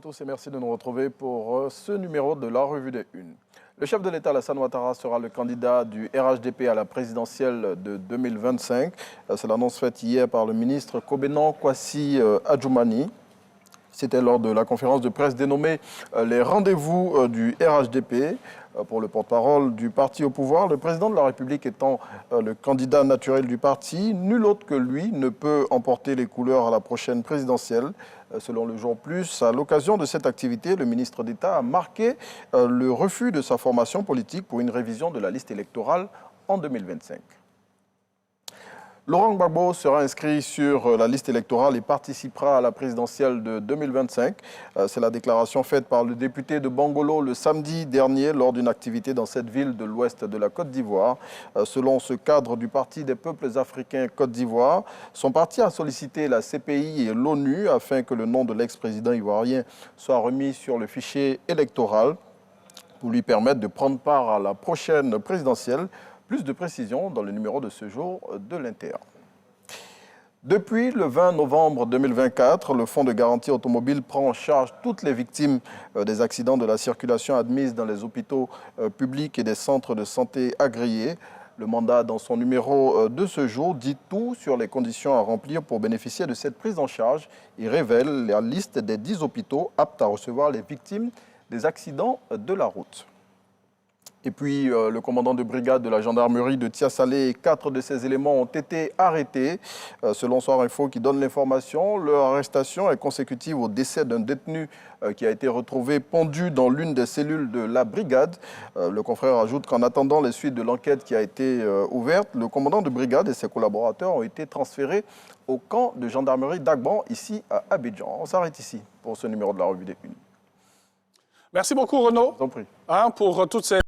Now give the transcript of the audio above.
tous et merci de nous retrouver pour ce numéro de la Revue des Unes. Le chef de l'État, Alassane Ouattara, sera le candidat du RHDP à la présidentielle de 2025. C'est l'annonce faite hier par le ministre Kobenan Kwasi Adjoumani. C'était lors de la conférence de presse dénommée les rendez-vous du RHDP. Pour le porte-parole du parti au pouvoir, le président de la République étant le candidat naturel du parti, nul autre que lui ne peut emporter les couleurs à la prochaine présidentielle. Selon le Jour Plus, à l'occasion de cette activité, le ministre d'État a marqué le refus de sa formation politique pour une révision de la liste électorale en 2025. Laurent Gbagbo sera inscrit sur la liste électorale et participera à la présidentielle de 2025. C'est la déclaration faite par le député de Bangolo le samedi dernier lors d'une activité dans cette ville de l'ouest de la Côte d'Ivoire. Selon ce cadre du Parti des peuples africains Côte d'Ivoire, son parti a sollicité la CPI et l'ONU afin que le nom de l'ex-président ivoirien soit remis sur le fichier électoral pour lui permettre de prendre part à la prochaine présidentielle. Plus de précisions dans le numéro de ce jour de l'Inter. Depuis le 20 novembre 2024, le Fonds de garantie automobile prend en charge toutes les victimes des accidents de la circulation admises dans les hôpitaux publics et des centres de santé agréés. Le mandat, dans son numéro de ce jour, dit tout sur les conditions à remplir pour bénéficier de cette prise en charge et révèle la liste des 10 hôpitaux aptes à recevoir les victimes des accidents de la route. Et puis, le commandant de brigade de la gendarmerie de Tiasalé et 4 de ses éléments ont été arrêtés. Selon Soir Info qui donne l'information, leur arrestation est consécutive au décès d'un détenu qui a été retrouvé pendu dans l'une des cellules de la brigade. Le confrère ajoute qu'en attendant les suites de l'enquête qui a été ouverte, le commandant de brigade et ses collaborateurs ont été transférés au camp de gendarmerie d'Agban, ici à Abidjan. On s'arrête ici pour ce numéro de la Revue des Unes. Merci beaucoup, Renaud. Je vous en prie. Pour toutes ces